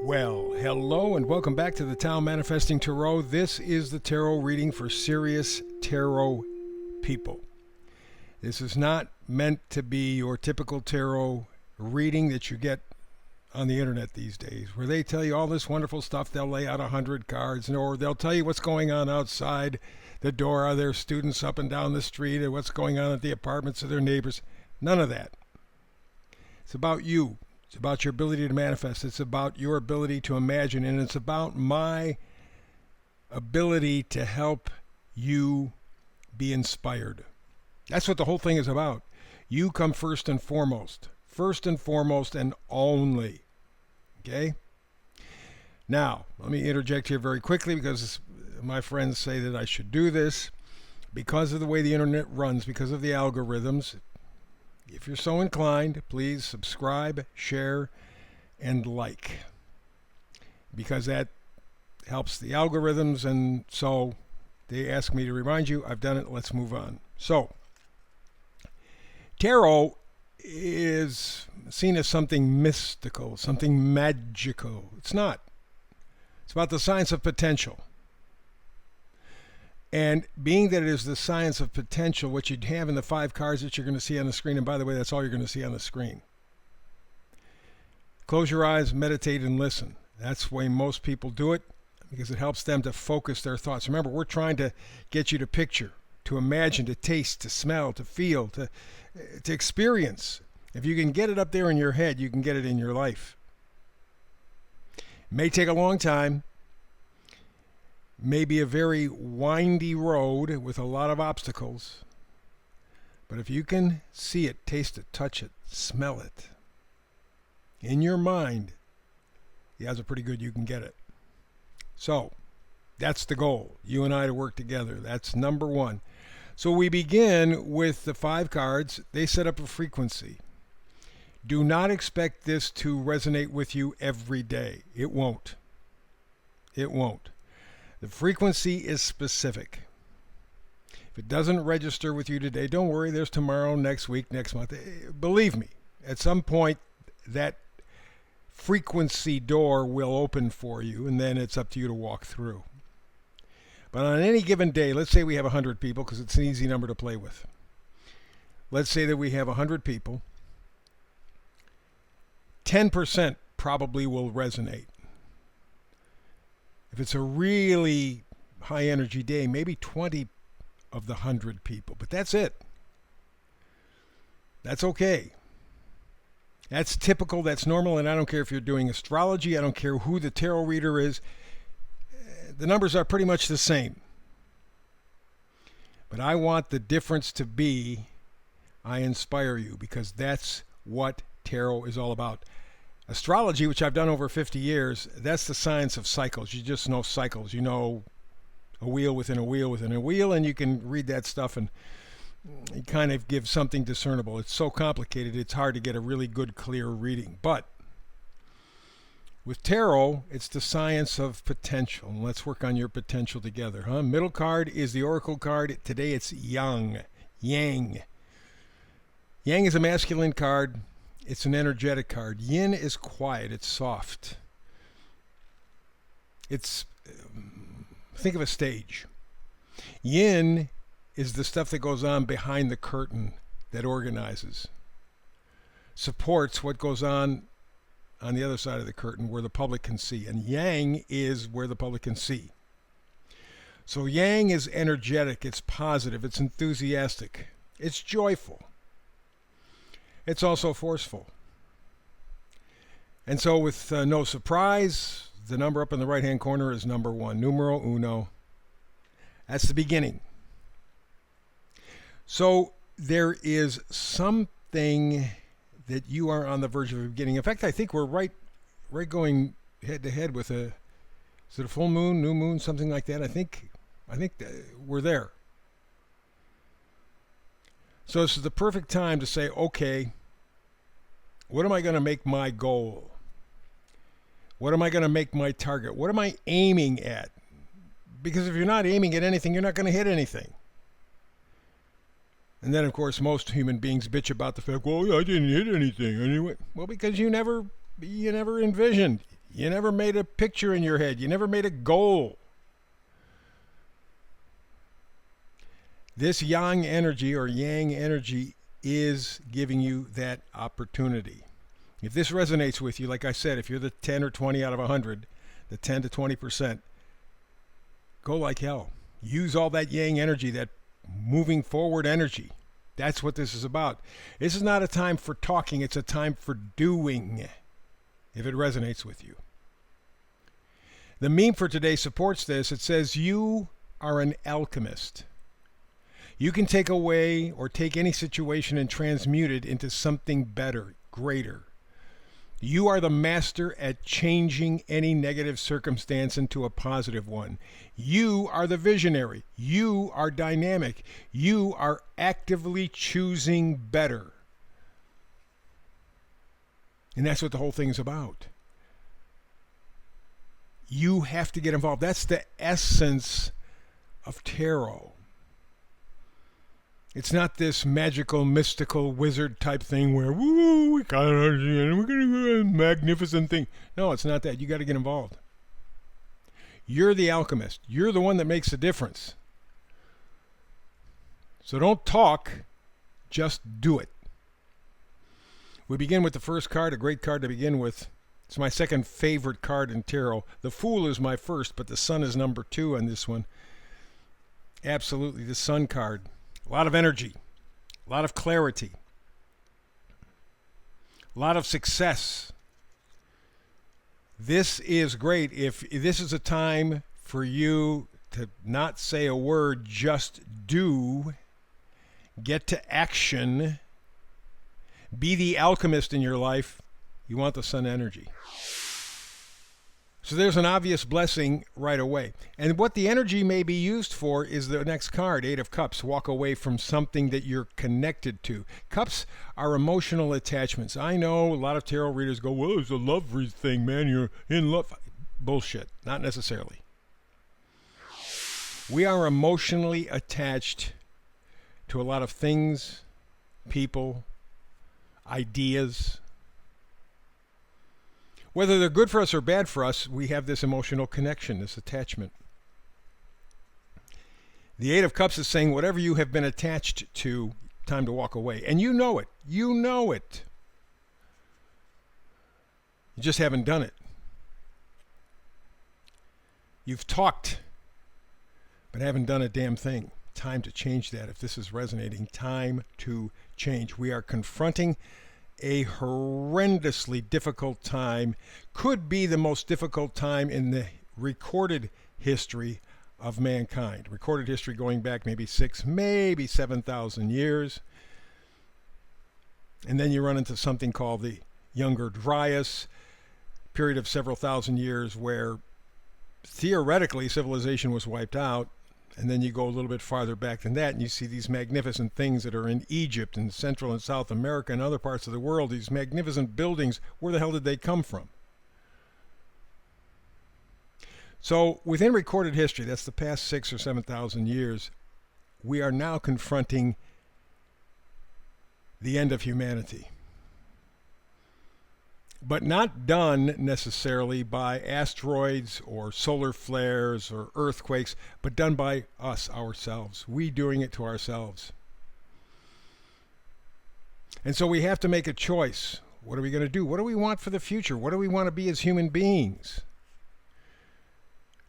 Well, hello and welcome back to the Tao Manifesting Tarot. This is the tarot reading for serious tarot people. This is not meant to be your typical tarot reading that you get on the internet these days, where they tell you all this wonderful stuff. They'll lay out 100 cards, or they'll tell you what's going on outside the door of their students up and down the street, or what's going on at the apartments of their neighbors. None of that. It's about you. It's about your ability to manifest. It's about your ability to imagine. And it's about my ability to help you be inspired. That's what the whole thing is about. You come first and foremost. First and foremost and only. Okay? Now, let me interject here very quickly because my friends say that I should do this. Because of the way the internet runs, because of the algorithms, if you're so inclined, please subscribe, share, and like. Because that helps the algorithms, and so they ask me to remind you. I've done it. Let's move on. So, tarot is seen as something mystical, something magical. It's not. It's about the science of potential. And being that it is the science of potential, what you'd have in the 5 cards that you're going to see on the screen, and by the way, that's all you're going to see on the screen. Close your eyes, meditate, and listen. That's the way most people do it, because it helps them to focus their thoughts. Remember, we're trying to get you to picture, to imagine, to taste, to smell, to feel, to experience. If you can get it up there in your head, you can get it in your life. It may take a long time. May be a very windy road with a lot of obstacles. But if you can see it, taste it, touch it, smell it, in your mind, the odds are pretty good you can get it. So, that's the goal. You and I to work together. That's number one. So we begin with the 5 cards. They set up a frequency. Do not expect this to resonate with you every day. It won't. It won't. The frequency is specific. If it doesn't register with you today, don't worry. There's tomorrow, next week, next month. Believe me, at some point that frequency door will open for you, and then it's up to you to walk through. But on any given day, let's say we have 100 people, because it's an easy number to play with. Let's say that we have 100 people. 10% probably will resonate. If it's a really high energy day, maybe 20 of the 100 people, but that's it. That's okay. That's typical, that's normal, and I don't care if you're doing astrology, I don't care who the tarot reader is. The numbers are pretty much the same. But I want the difference to be, I inspire you, because that's what tarot is all about. Astrology, which I've done over 50 years, that's the science of cycles. You just know cycles. You know a wheel within a wheel within a wheel, and you can read that stuff and it kind of gives something discernible. It's so complicated, it's hard to get a really good, clear reading. But with tarot, it's the science of potential. And let's work on your potential together. Middle card is the oracle card. Today it's Yang. Yang. Yang is a masculine card. It's an energetic card. Yin is quiet. It's soft. It's, think of a stage. Yin is the stuff that goes on behind the curtain that organizes, supports what goes on the other side of the curtain where the public can see. And Yang is where the public can see. So Yang is energetic. It's positive. It's enthusiastic. It's joyful. It's also forceful. And so with no surprise, the number up in the right-hand corner is number 1, numero uno. That's the beginning. So there is something that you are on the verge of a beginning. In fact, I think we're right going head-to-head with is it a full moon, new moon, something like that? I think we're there. So this is the perfect time to say, okay, what am I going to make my goal? What am I going to make my target? What am I aiming at? Because if you're not aiming at anything, you're not going to hit anything. And then, of course, most human beings bitch about the fact, well, I didn't hit anything anyway. Well, because you never envisioned. You never made a picture in your head. You never made a goal. This yang energy or yang energy is giving you that opportunity. If this resonates with you, like I said, if you're the 10 or 20 out of 100, the 10 to 20%, go like hell. Use all that yang energy, that moving forward energy. That's what this is about. This is not a time for talking. It's a time for doing, if it resonates with you. The meme for today supports this. It says, you are an alchemist. You can take away or take any situation and transmute it into something better, greater. You are the master at changing any negative circumstance into a positive one. You are the visionary. You are dynamic. You are actively choosing better. And that's what the whole thing is about. You have to get involved. That's the essence of tarot. It's not this magical, mystical wizard type thing where, woo, we got energy and we're going to do a magnificent thing. No, it's not that. You got to get involved. You're the alchemist. You're the one that makes the difference. So don't talk, just do it. We begin with the first card, a great card to begin with. It's my second favorite card in tarot. The Fool is my first, but the Sun is number 2 on this one. Absolutely, the Sun card. A lot of energy, a lot of clarity, a lot of success. This is great. If this is a time for you to not say a word, just do, get to action, be the alchemist in your life, you want the Sun energy. So there's an obvious blessing right away. And what the energy may be used for is the next card, 8 of Cups. Walk away from something that you're connected to. Cups are emotional attachments. I know a lot of tarot readers go, well, it's a love thing, man. You're in love. Bullshit. Not necessarily. We are emotionally attached to a lot of things, people, ideas. Whether they're good for us or bad for us, we have this emotional connection, this attachment. The 8 of Cups is saying whatever you have been attached to, time to walk away. And you know it. You know it. You just haven't done it. You've talked, but haven't done a damn thing. Time to change that. If this is resonating, time to change. We are confronting a horrendously difficult time, could be the most difficult time in the recorded history of mankind. Recorded history going back maybe 6,000, maybe 7,000 years. And then you run into something called the Younger Dryas, period of several thousand years where theoretically civilization was wiped out. And then you go a little bit farther back than that, and you see these magnificent things that are in Egypt and Central and South America and other parts of the world, these magnificent buildings. Where the hell did they come from? So within recorded history, that's the past 6,000 or 7,000 years, we are now confronting the end of humanity. But not done necessarily by asteroids or solar flares or earthquakes, but done by us, ourselves. We doing it to ourselves. And so we have to make a choice. What are we going to do? What do we want for the future? What do we want to be as human beings?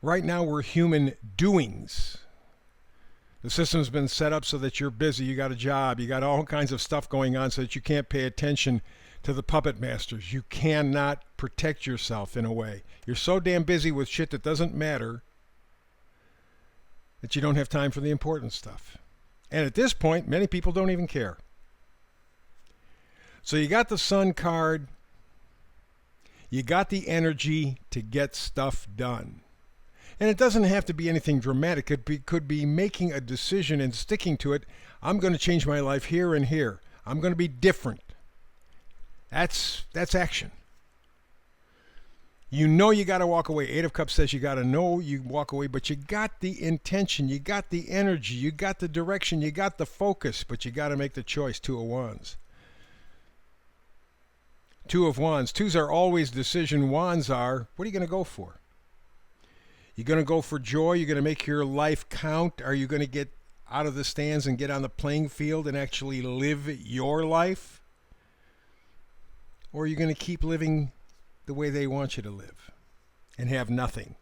Right now we're human doings. The system's been set up so that you're busy, you got a job, you got all kinds of stuff going on so that you can't pay attention to the puppet masters. You cannot protect yourself in a way. You're so damn busy with shit that doesn't matter that you don't have time for the important stuff. And at this point, many people don't even care. So you got the Sun card. You got the energy to get stuff done. And it doesn't have to be anything dramatic. It could be making a decision and sticking to it. I'm going to change my life here and here. I'm going to be different. That's action. You know you got to walk away. 8 of Cups says you got to know you walk away, but you got the intention, you got the energy, you got the direction, you got the focus, but you got to make the choice. 2 of Wands. Two of Wands. Twos are always decision. Wands are, what are you going to go for? You're going to go for joy? You're going to make your life count? Are you going to get out of the stands and get on the playing field and actually live your life? Or are you going to keep living the way they want you to live and have nothing?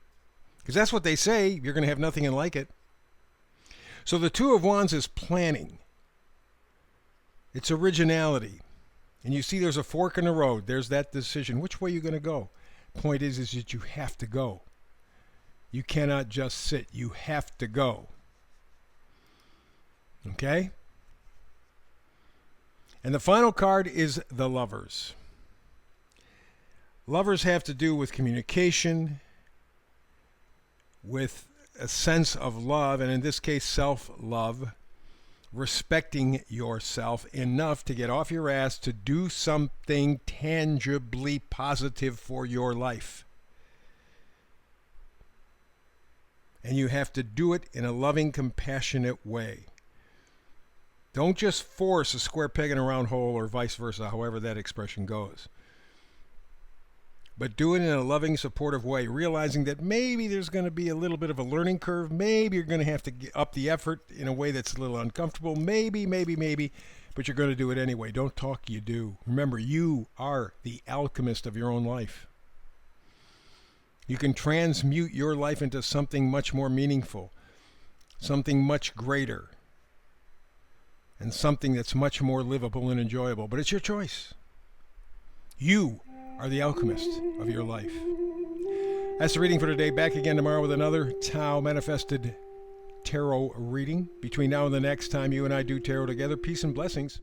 Because that's what they say. You're going to have nothing and like it. So the Two of Wands is planning. It's originality. And you see there's a fork in the road. There's that decision. Which way are you going to go? Point is that you have to go. You cannot just sit. You have to go. Okay? And the final card is the Lovers. Lovers have to do with communication, with a sense of love, and in this case, self-love, respecting yourself enough to get off your ass to do something tangibly positive for your life. And you have to do it in a loving, compassionate way. Don't just force a square peg in a round hole or vice versa, however that expression goes. But do it in a loving, supportive way, realizing that maybe there's going to be a little bit of a learning curve. Maybe you're going to have to up the effort in a way that's a little uncomfortable. Maybe, but you're going to do it anyway. Don't talk, you do. Remember, you are the alchemist of your own life. You can transmute your life into something much more meaningful, something much greater, and something that's much more livable and enjoyable. But it's your choice. You are the alchemist of your life. That's the reading for today. Back again tomorrow with another Tao Manifested Tarot reading. Between now and the next time you and I do tarot together, peace and blessings.